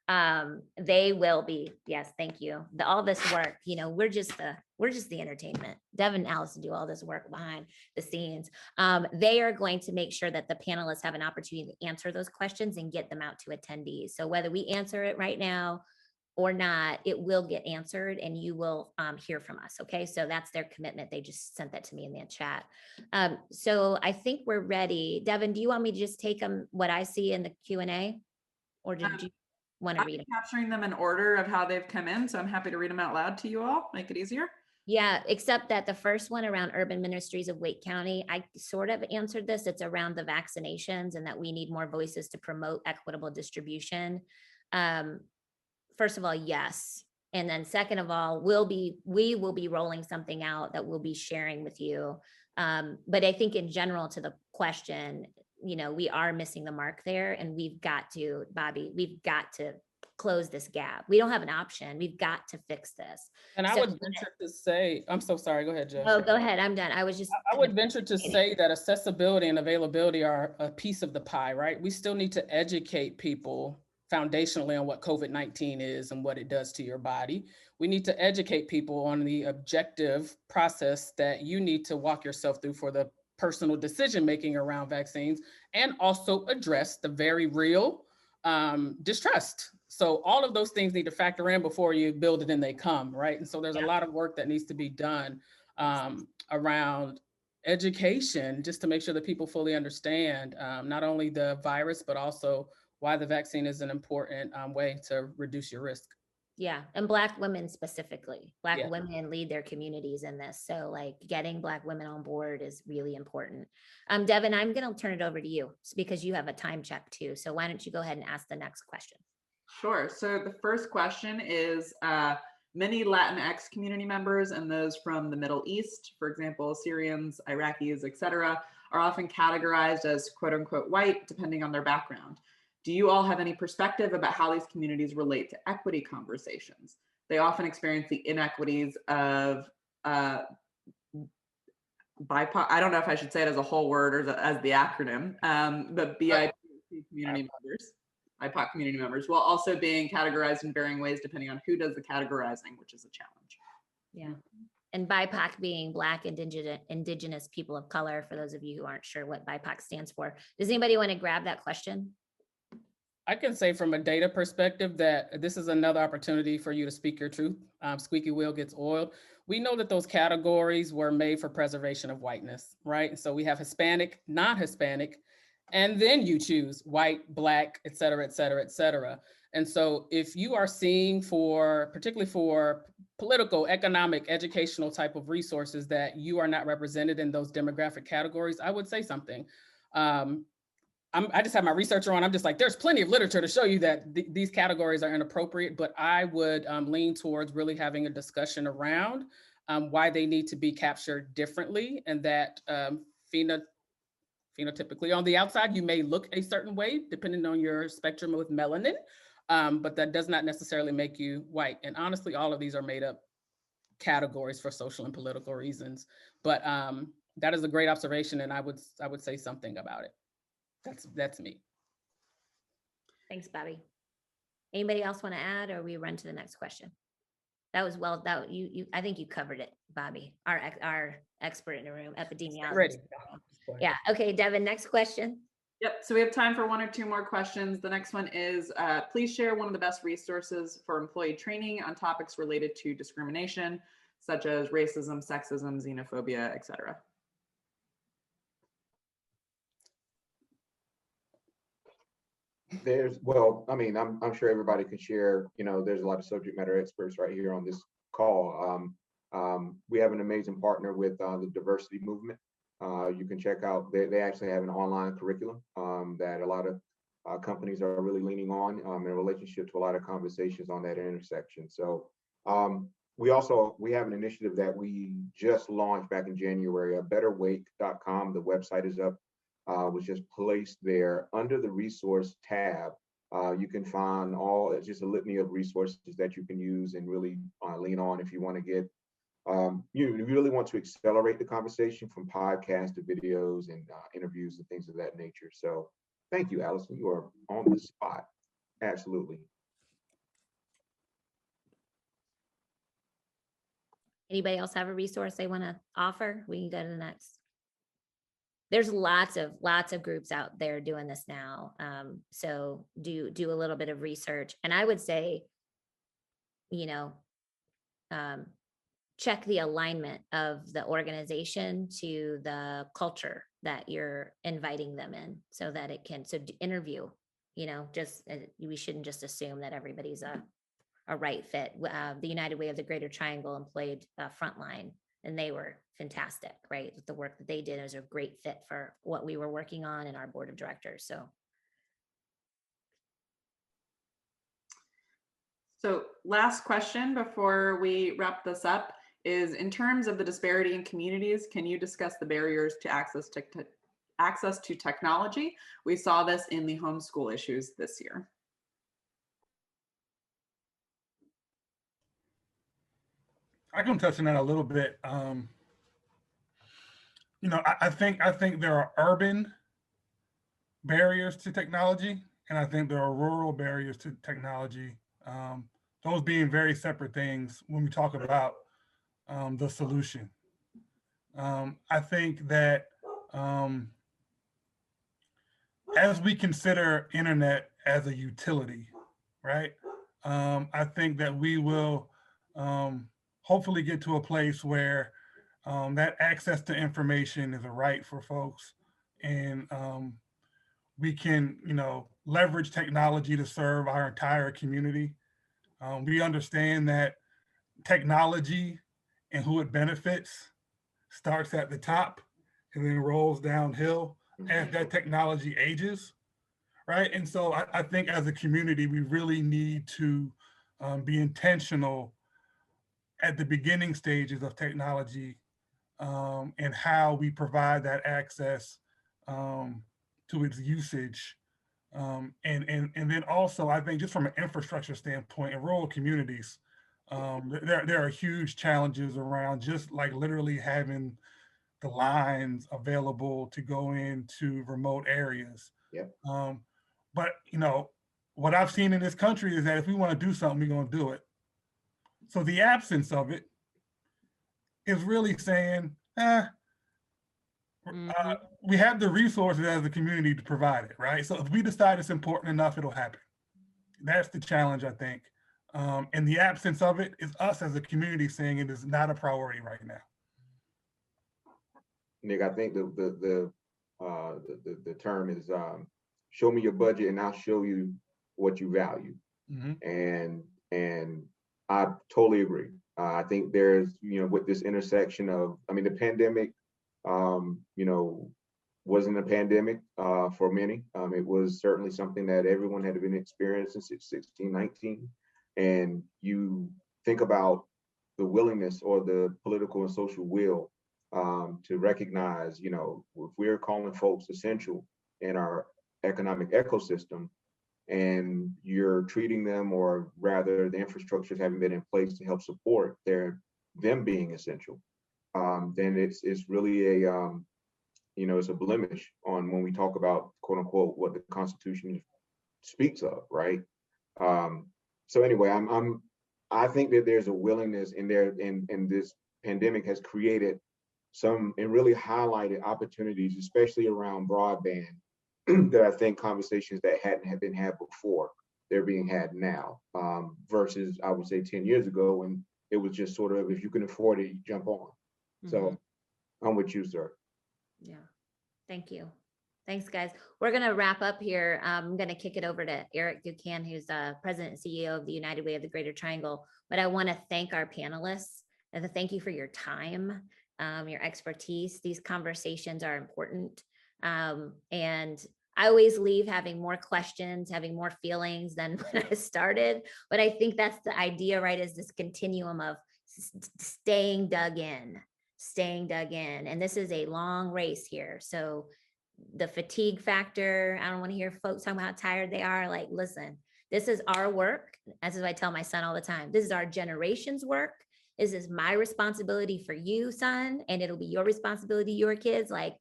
They will be, yes, thank you. All this work, you know, we're just the entertainment. Devin and Allison do all this work behind the scenes. They are going to make sure that the panelists have an opportunity to answer those questions and get them out to attendees. So whether we answer it right now or not, it will get answered and you will hear from us. Okay, so that's their commitment. They just sent that to me in the chat. So I think we're ready. Devin, do you want me to just take them what I see in the Q&A, or did you want to read them? Capturing them in order of how they've come in, so I'm happy to read them out loud to you all, make it easier. Yeah, except that the first one around Urban Ministries of Wake County, I sort of answered this. It's around the vaccinations and that we need more voices to promote equitable distribution. First of all, yes. And then second of all, we will be rolling something out that we'll be sharing with you. But I think in general to the question, you know, we are missing the mark there, and we've got to, Bahby, we've got to close this gap. We don't have an option. We've got to fix this. And I would venture to say, I'm so sorry, go ahead, Jess. Oh, go ahead, I'm done. I would venture to say that accessibility and availability are a piece of the pie, right? We still need to educate people foundationally on what COVID-19 is and what it does to your body. We need to educate people on the objective process that you need to walk yourself through for the personal decision-making around vaccines, and also address the very real distrust. So all of those things need to factor in before you build it and they come, right? And so there's a lot of work that needs to be done around education, just to make sure that people fully understand not only the virus, but also why the vaccine is an important way to reduce your risk. Yeah, and Black women specifically. Black women lead their communities in this. So like getting Black women on board is really important. Devin, I'm gonna turn it over to you because you have a time check too. So why don't you go ahead and ask the next question? Sure, so the first question is, many Latinx community members and those from the Middle East, for example, Syrians, Iraqis, etc., are often categorized as quote unquote white, depending on their background. Do you all have any perspective about how these communities relate to equity conversations? They often experience the inequities of BIPOC. I don't know if I should say it as a whole word or as the acronym, but BIP community members, BIPOC community members, while also being categorized in varying ways depending on who does the categorizing, which is a challenge. Yeah. And BIPOC being Black, Indigenous people of color, for those of you who aren't sure what BIPOC stands for. Does anybody want to grab that question? I can say from a data perspective that this is another opportunity for you to speak your truth. Squeaky wheel gets oiled. We know that those categories were made for preservation of whiteness, right? So we have Hispanic, non-Hispanic, and then you choose white, Black, et cetera, et cetera, et cetera. And so if you are seeing particularly for political, economic, educational type of resources that you are not represented in those demographic categories, I would say something. I just have my researcher on. I'm just like, there's plenty of literature to show you that these categories are inappropriate, but I would lean towards really having a discussion around why they need to be captured differently, and that phenotypically on the outside, you may look a certain way depending on your spectrum with melanin, but that does not necessarily make you white. And honestly, all of these are made up categories for social and political reasons. But that is a great observation, and I would say something about it. That's me. Thanks, Bahby. Anybody else want to add, or we run to the next question? That was well. I think you covered it, Bahby, our expert in the room, epidemiologist. Ready. Yeah. Okay, Devin. Next question. Yep. So we have time for one or two more questions. The next one is, please share one of the best resources for employee training on topics related to discrimination, such as racism, sexism, xenophobia, etc.? Well, I mean, I'm sure everybody can share, there's a lot of subject matter experts right here on this call. We have an amazing partner with the diversity movement. You can check out, they actually have an online curriculum that a lot of companies are really leaning on in relationship to a lot of conversations on that intersection. So we have an initiative that we just launched back in January, betterwake.com. The website is up, was just placed there under the resource tab. You can find it's just a litany of resources that you can use and really lean on if you want to get, you really want to accelerate the conversation from podcasts to videos and interviews and things of that nature. So thank you, Allison. You are on the spot. Absolutely. Anybody else have a resource they want to offer? We can go to the next. There's lots of groups out there doing this now. So do a little bit of research. And I would say, check the alignment of the organization to the culture that you're inviting them in, so that it can, interview, we shouldn't just assume that everybody's a right fit. The United Way of the Greater Triangle employed Frontline, and they were fantastic, right? The work that they did was a great fit for what we were working on in our board of directors. So last question before we wrap this up is, in terms of the disparity in communities, can you discuss the barriers to access to technology? We saw this in the homeschool issues this year. I can touch on that a little bit. I think there are urban barriers to technology, and I think there are rural barriers to technology. Those being very separate things when we talk about the solution. I think that as we consider internet as a utility, right? I think that we will hopefully get to a place where that access to information is a right for folks, and we can, leverage technology to serve our entire community. We understand that technology and who it benefits starts at the top and then rolls downhill as that technology ages, right? And so I think as a community, we really need to be intentional at the beginning stages of technology and how we provide that access to its usage. And then also, I think just from an infrastructure standpoint, in rural communities, there are huge challenges around just like literally having the lines available to go into remote areas. Yeah. But what I've seen in this country is that if we want to do something, we're going to do it. So the absence of it is really saying, we have the resources as a community to provide it, right? So if we decide it's important enough, it'll happen. That's the challenge, I think. And the absence of it is us as a community saying it is not a priority right now. Nick, I think the term is show me your budget and I'll show you what you value. Mm-hmm. And I totally agree. I think there's, with this intersection of, the pandemic, wasn't a pandemic for many. It was certainly something that everyone had been experiencing since 16, 19. And you think about the willingness or the political and social will to recognize, if we're calling folks essential in our economic ecosystem and you're treating them, or rather the infrastructures haven't been in place to help support them being essential, then it's really it's a blemish on when we talk about, quote unquote, what the Constitution speaks of, right? So anyway, I think that there's a willingness in there, and this pandemic has created some and really highlighted opportunities, especially around broadband, that I think conversations that hadn't been had before, they're being had now, versus I would say 10 years ago when It was just sort of, if you can afford it, you jump on. So I'm with you, sir. Yeah, thank you. Thanks, guys. We're going to wrap up here. I'm going to kick it over to Eric Duquesne, who's President and CEO of the United Way of the Greater Triangle. But I want to thank our panelists and to thank you for your time, your expertise. These conversations are important. And I always leave having more questions, having more feelings than when I started. But I think that's the idea, right? Is this continuum of staying dug in. And this is a long race here. So the fatigue factor, I don't want to hear folks talking about how tired they are. Like, listen, this is our work. As I tell my son all the time, this is our generation's work. This is my responsibility for you, son, and it'll be your responsibility, your kids. Like,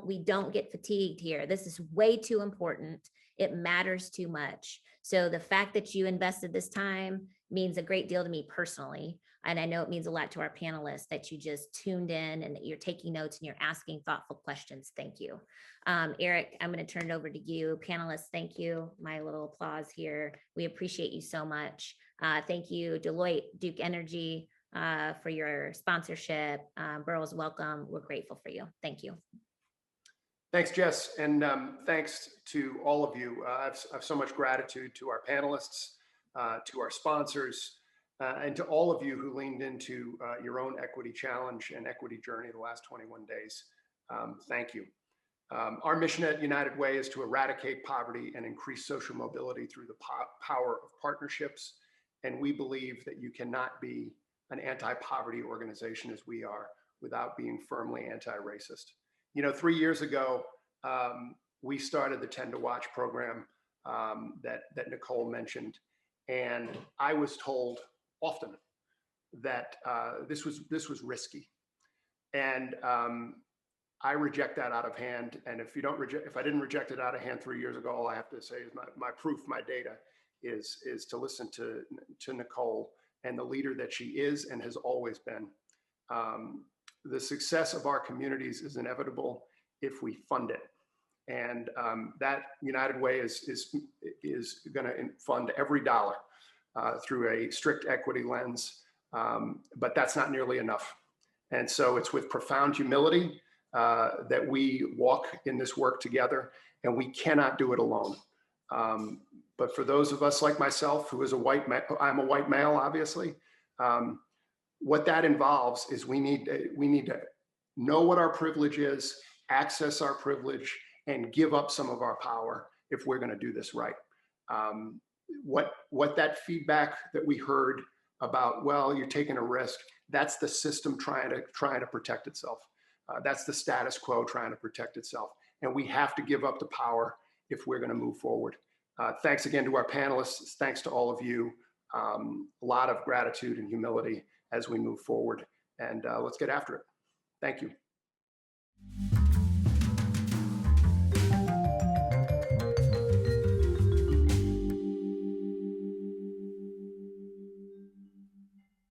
we don't get fatigued here. This is way too important. It matters too much. So the fact that you invested this time means a great deal to me personally. And I know it means a lot to our panelists that you just tuned in and that you're taking notes and you're asking thoughtful questions. Thank you. Eric, I'm going to turn it over to you. Panelists, thank you. My little applause here. We appreciate you so much. Thank you, Deloitte, Duke Energy, for your sponsorship. Burroughs, welcome. We're grateful for you. Thank you. Thanks, Jess, and thanks to all of you. I have so much gratitude to our panelists, to our sponsors, and to all of you who leaned into your own equity challenge and equity journey the last 21 days. Thank you. Our mission at United Way is to eradicate poverty and increase social mobility through the power of partnerships. And we believe that you cannot be an anti-poverty organization as we are without being firmly anti-racist. You know, 3 years ago, we started the 10 to Watch program that Nicole mentioned. And I was told often that this was risky. And I reject that out of hand. And if I didn't reject it out of hand 3 years ago, all I have to say is my proof, my data is to listen to Nicole and the leader that she is and has always been. The success of our communities is inevitable if we fund it. And that United Way is going to fund every dollar through a strict equity lens, but that's not nearly enough. And so it's with profound humility that we walk in this work together, and we cannot do it alone. But for those of us like myself, who is I'm a white male, obviously, what that involves is we need to know what our privilege is, access our privilege, and give up some of our power if we're going to do this right. What that feedback that we heard about, well, you're taking a risk, that's the system trying to protect itself. That's the status quo trying to protect itself. And we have to give up the power if we're going to move forward. Thanks again to our panelists. Thanks to all of you. A lot of gratitude and humility as we move forward. And let's get after it. Thank you.